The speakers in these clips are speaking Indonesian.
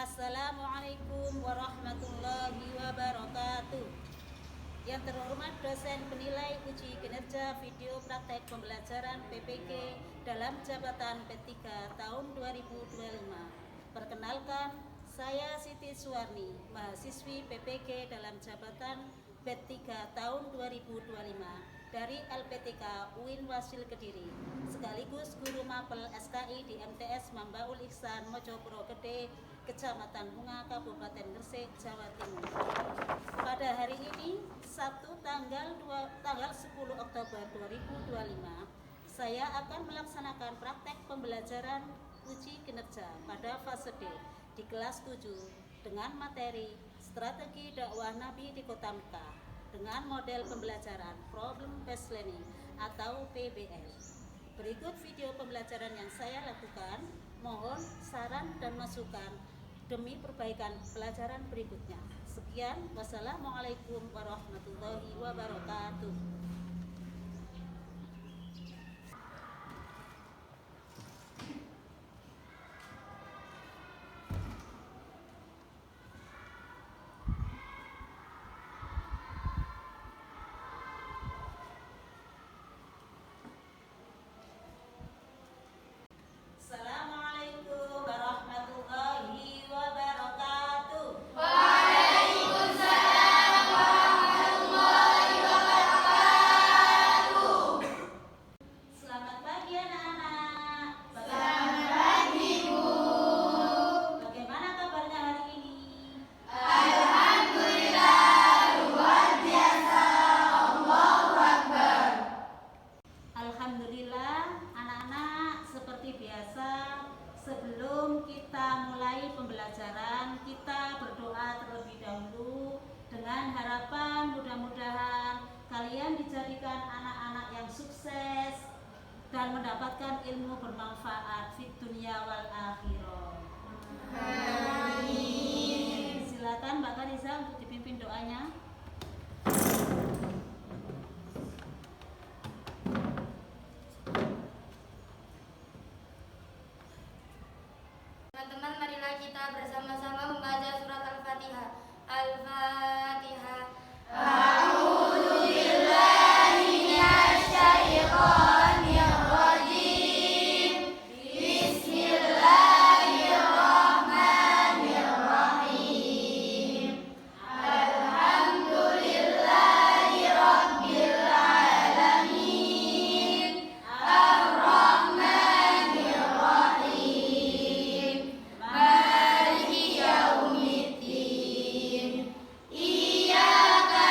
Assalamualaikum warahmatullahi wabarakatuh. Yang terhormat dosen penilai uji kinerja video praktek pembelajaran PPK dalam jabatan P3 tahun 2025. Perkenalkan, saya Siti Suwarni, mahasiswi PPK dalam jabatan P3 tahun 2025 dari LPTK UIN Wasil Kediri, sekaligus guru mapel SKI di MTS Mambaul Ihsan Mojopuro Gede, Kecamatan Bunga, Kabupaten Gresik, Jawa Timur. Pada hari ini, Sabtu tanggal 10 Oktober 2025, saya akan melaksanakan praktek pembelajaran uji kinerja pada fase D di kelas 7 dengan materi Strategi Dakwah Nabi di Kota Mekah dengan model pembelajaran Problem Based Learning atau PBL. Berikut video pembelajaran yang saya lakukan. Mohon saran dan masukan demi perbaikan pelajaran berikutnya. Sekian, wassalamualaikum warahmatullahi wabarakatuh. Assalamualaikum warahmatullahi wabarakatuh. Waalaikumsalam warahmatullahi wabarakatuh. Selamat pagi anak-anak. Selamat pagi, Bu. Bagaimana kabarnya hari ini? Alhamdulillah, luar biasa. Allahu Akbar. Alhamdulillah, anak-anak, seperti biasa, sebelum kita mulai pembelajaran, kita berdoa terlebih dahulu dengan harapan mudah-mudahan kalian dijadikan anak-anak yang sukses dan mendapatkan ilmu bermanfaat di dunia wal akhirah. Amin. Silakan Mbak Kariza untuk dipimpin doanya. Teman-teman, marilah kita bersama-sama membaca surat Al-Fatihah. Al-Fatihah. A'udzu billahi minasyaitonir rajim. Bismillahirrahmanirrahim. Alhamdulillahi rabbil alamin. Ar-Rahmanir Rahim. Maliki yaumiddin. Iyyaka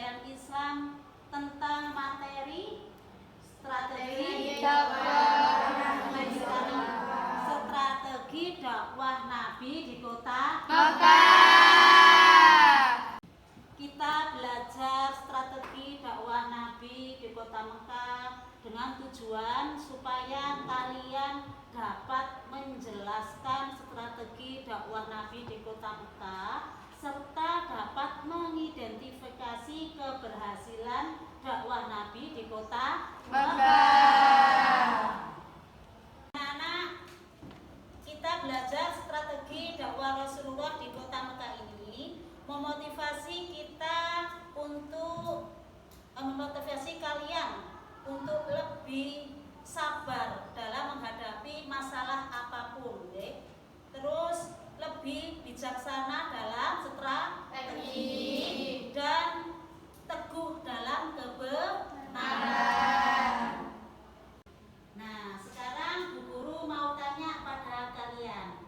kebudayaan Islam tentang materi strategi dakwah Nabi di kota Mekah. Kita belajar strategi dakwah Nabi di kota Mekah dengan tujuan supaya kalian dapat menjelaskan strategi dakwah Nabi di kota Mekah serta dapat mengidentifikasi keberhasilan dakwah Nabi di kota Mekah. Anak-anak, kita belajar strategi dakwah Rasulullah di kota Mekah ini memotivasi kita untuk memotivasi kalian untuk lebih sabar dalam menghadapi masalah apapun, ya. Terus lebih bijaksana dalam strategi dan teguh dalam kebenaran. Nah, sekarang Bu Guru mau tanya pada kalian,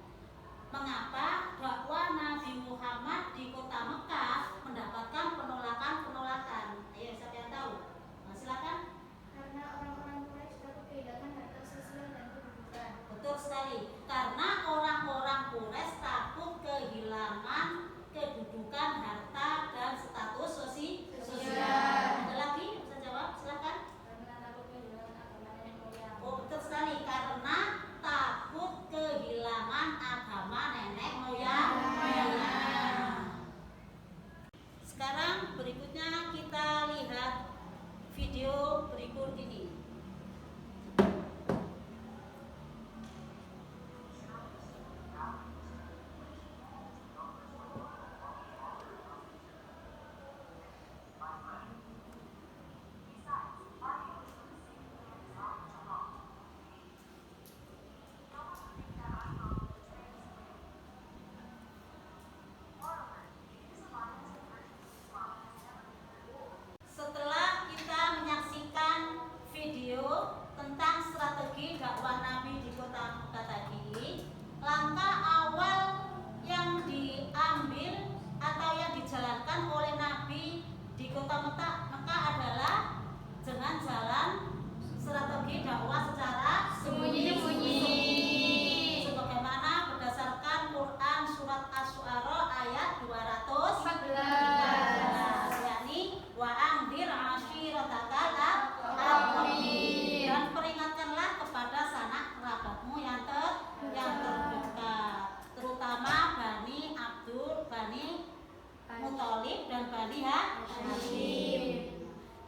mengapa dakwah Nabi Muhammad di kota Mekah mendapatkan penolakan? Ayo, siapa yang tahu? Nah, silakan. Karena orang-orang Quraisy takut kehilangan harta sosial dan kedudukan. Betul sekali. Karena orang-orang Quraisy takut kehilangan kedudukan, harta, dan status sosial. Ada lagi? Bisa jawab? Silakan. Karena takut kehilangan agama nenek moyang. Oh, betul sekali. Karena takut kehilangan agama nenek moyang. Sekarang berikutnya kita lihat video berikut ini. Setelah kita menyaksikan video tentang strategi dakwah Nabi di kota Mekah tadi, langkah awal yang diambil atau yang dijalankan oleh Nabi di kota Mekah adalah dengan jalan strategi dakwah secara Sembunyi-sembunyi. sebagaimana berdasarkan Quran surat Asy-Syu'ara ayat 214, yakni wa anzir ashiratakal aqrabin, dan peringatkanlah kepada sanak kerabatmu yang terdekat, terutama Bani Abdul, Bani Muthalib, dan Bani Hashim.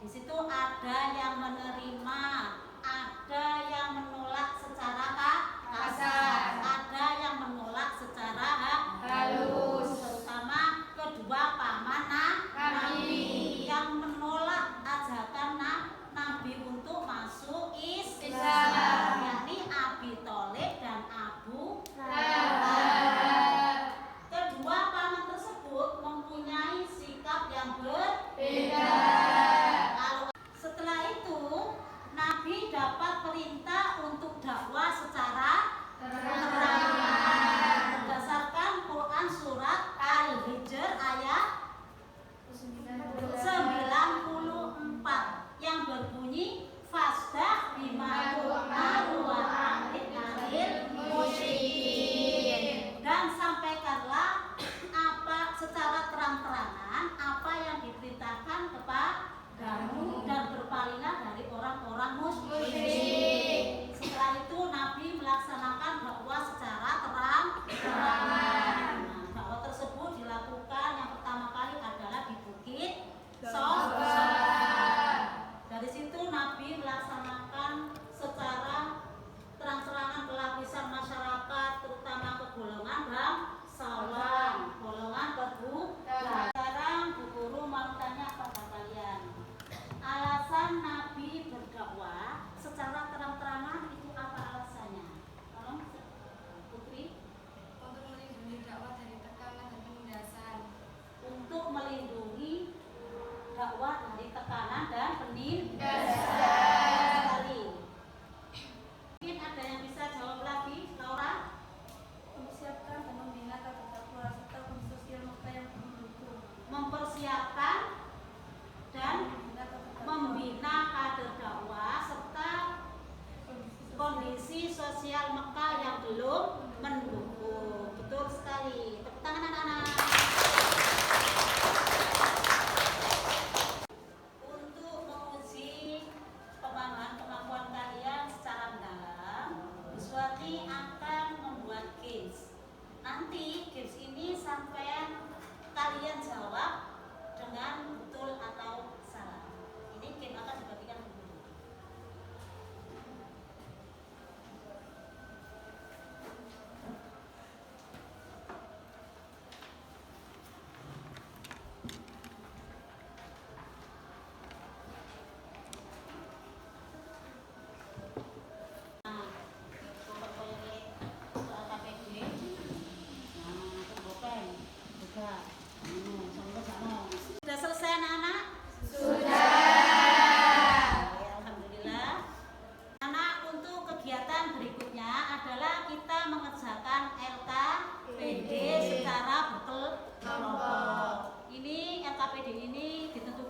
Di situ ada yang menerima, ada yang menolak secara kasar, ada yang menolak secara halus, terutama kedua paman Nabi yang menolak ajakan Nabi untuk masuk Islam, yakni Abi Thalib dan Abu Lahab. Kedua paman tersebut mempunyai sikap yang berbeda. Setelah itu, Nabi dapat perintah untuk dakwah secara terang berdasarkan Quran surat Al-Hijr ayat 94 yang berbunyi fasdah bima tu'maru wa a'rid 'anil musyrikin, dan sampaikanlah apa secara terang-terangan apa yang diperintahkan kepadamu dan berpalinglah dari orang-orang musyrik. Setelah itu Nabi melaksanakan dakwah secara terang-terangan. Nah, dakwah tersebut dilakukan yang pertama kali adalah di Bukit Sofa. Dari situ Nabi melaksanakan secara terang-terangan pelapisan masyarakat, terutama ke golongan bangsawan, golongan berbudak. Sekarang Bu Guru mau tanya pada kalian, alasan Nabi berdakwah secara terang-terangan itu apa alasannya? Tolong Putri. Untuk melindungi dakwah dari tekanan dan penindasan. Untuk melindungi dakwah dari tekanan dan penindasan. Sekali. Mungkin ada yang bisa jawab lagi, Laura? Mempersiapkan dan membina tata dakwah serta kondisi sosial Mekah yang mendukung. Mempersiapkan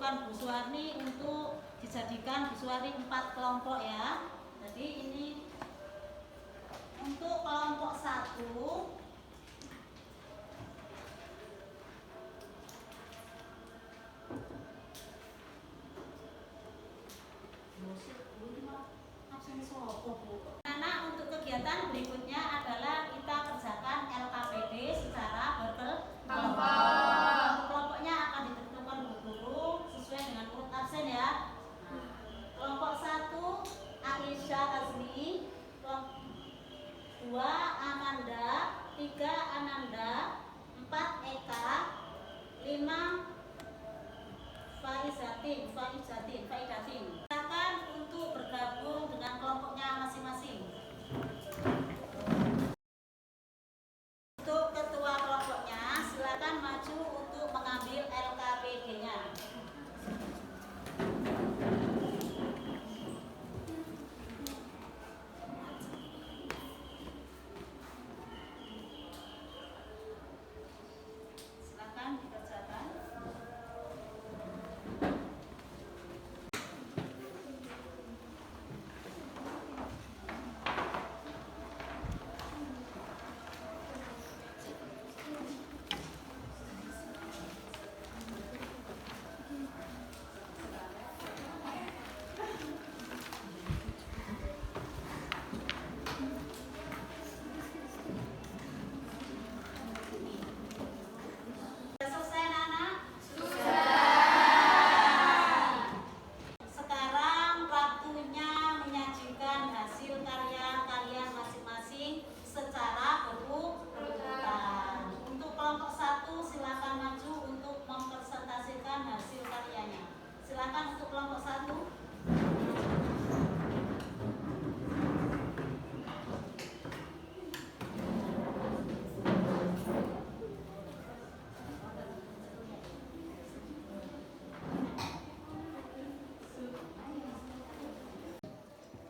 Bu Suwarni untuk dijadikan Bu Suwarni 4 kelompok ya. Jadi ini untuk kelompok 1 karena untuk kegiatan berikutnya adalah kita kerjakan LKPD secara berkelompok. Kelompoknya akan ditentukan guru sesuai dengan urut absen ya. Kelompok 1 Aisyah Azmi, kelompok 2 Amanda, 3 Ananda, 4 Eka, 5 Faidatin. Silakan untuk bergabung dengan kelompoknya masing-masing. Untuk ketua kelompoknya, silakan maju untuk mengambil LKPD-nya. Silakan dikerjakan. Sudah selesai anak-anak? Sekarang waktunya menyajikan hasil karya kalian masing-masing secara berurutan. Untuk kelompok 1 silakan maju untuk mempresentasikan hasil karyanya. Silakan untuk kelompok 1.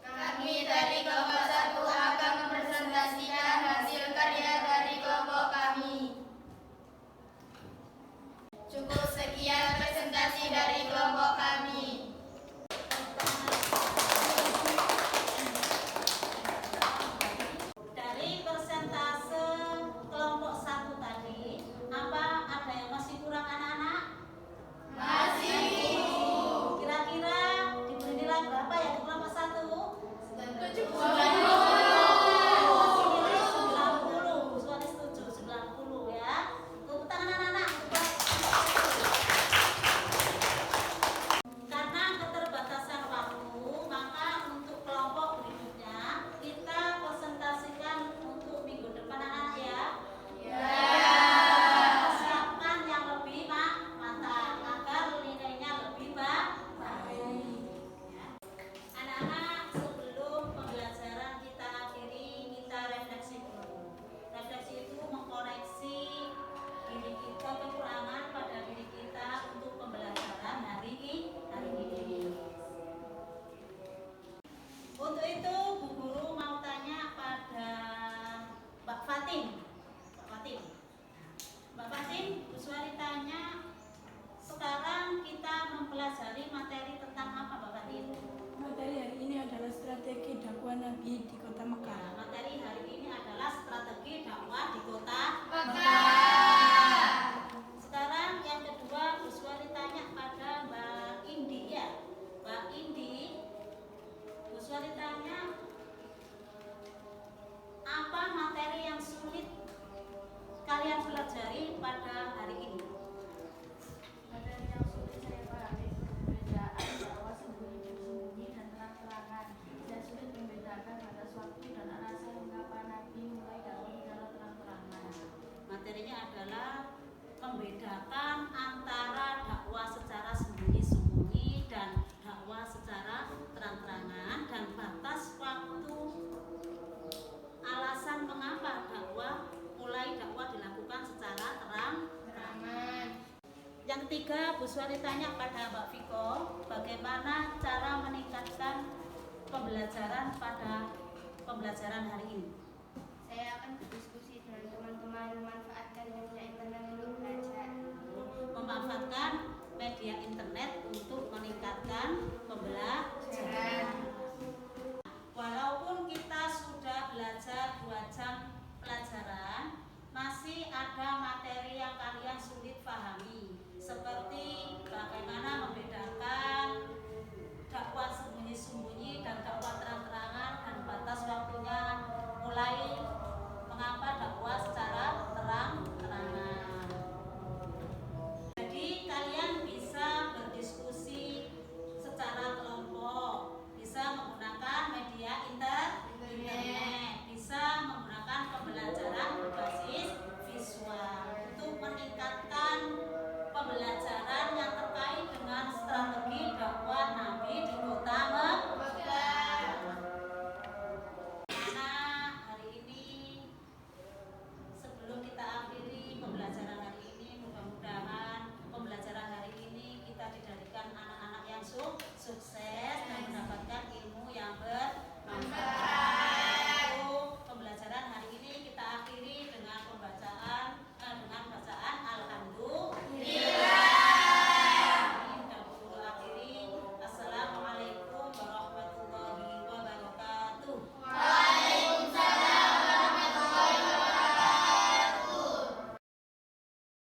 Kami dari kelompok 1 akan mempresentasikan hasil karya dari kelompok kami. Cukup sekian presentasi dari kelompok kami. Dari persentase kelompok 1 tadi, apa ada yang masih kurang anak-anak? Masih. Kira-kira diberi nilai berapa ya di kelompok 1? 70. 90. Bu Suwarni setuju 90 ya. Tepuk tangan anak-anak. Karena keterbatasan waktu, maka untuk kelompok berikutnya kita presentasikan untuk minggu depan anak-anak ya. Persiapkan yang lebih matang agar nilainya lebih baik. Anak-anak, sebelum pembelajaran kita akhiri, kita refleksi dulu. Refleksi itu mengkoreksi diri kita, kekurangan pada diri kita untuk pembelajaran hari ini. Untuk itu, Bu Guru mau tanya pada Mbak Fatin. Mbak Fatin, Bu Suwarni tanya, sekarang kita mempelajari materi tentang apa Mbak Fatin? Materi hari ini adalah strategi dakwah Nabi di Kota Mekah. Ya, materi hari ini adalah strategi dakwah di kota Mekah. Sekarang yang kedua, Bu Suwarni tanya pada Mbak Indi ya. Mbak Indi, Bu Suwarni tanya, apa materi yang sulit kalian pelajari pada hari ini? Materi yang sulit saya pahami perbedaan dakwah sembunyi-sembunyi dan terang-terangan. Saya sulit membedakan batas waktu dan alasan mengapa Nabi mulai dakwah secara terang-terangan. Materinya adalah membedakan antara dakwah secara sembunyi-sembunyi dan dakwah secara terang-terangan dan batas waktu, alasan mengapa mulai dakwah dilakukan secara terang-terangan. Yang ketiga, Bu Suwarni tanya pada Mbak Viko, bagaimana cara meningkatkan pembelajaran pada pembelajaran hari ini? Saya akan berdiskusi dengan teman-teman memanfaatkan media internet untuk belajar. Memanfaatkan media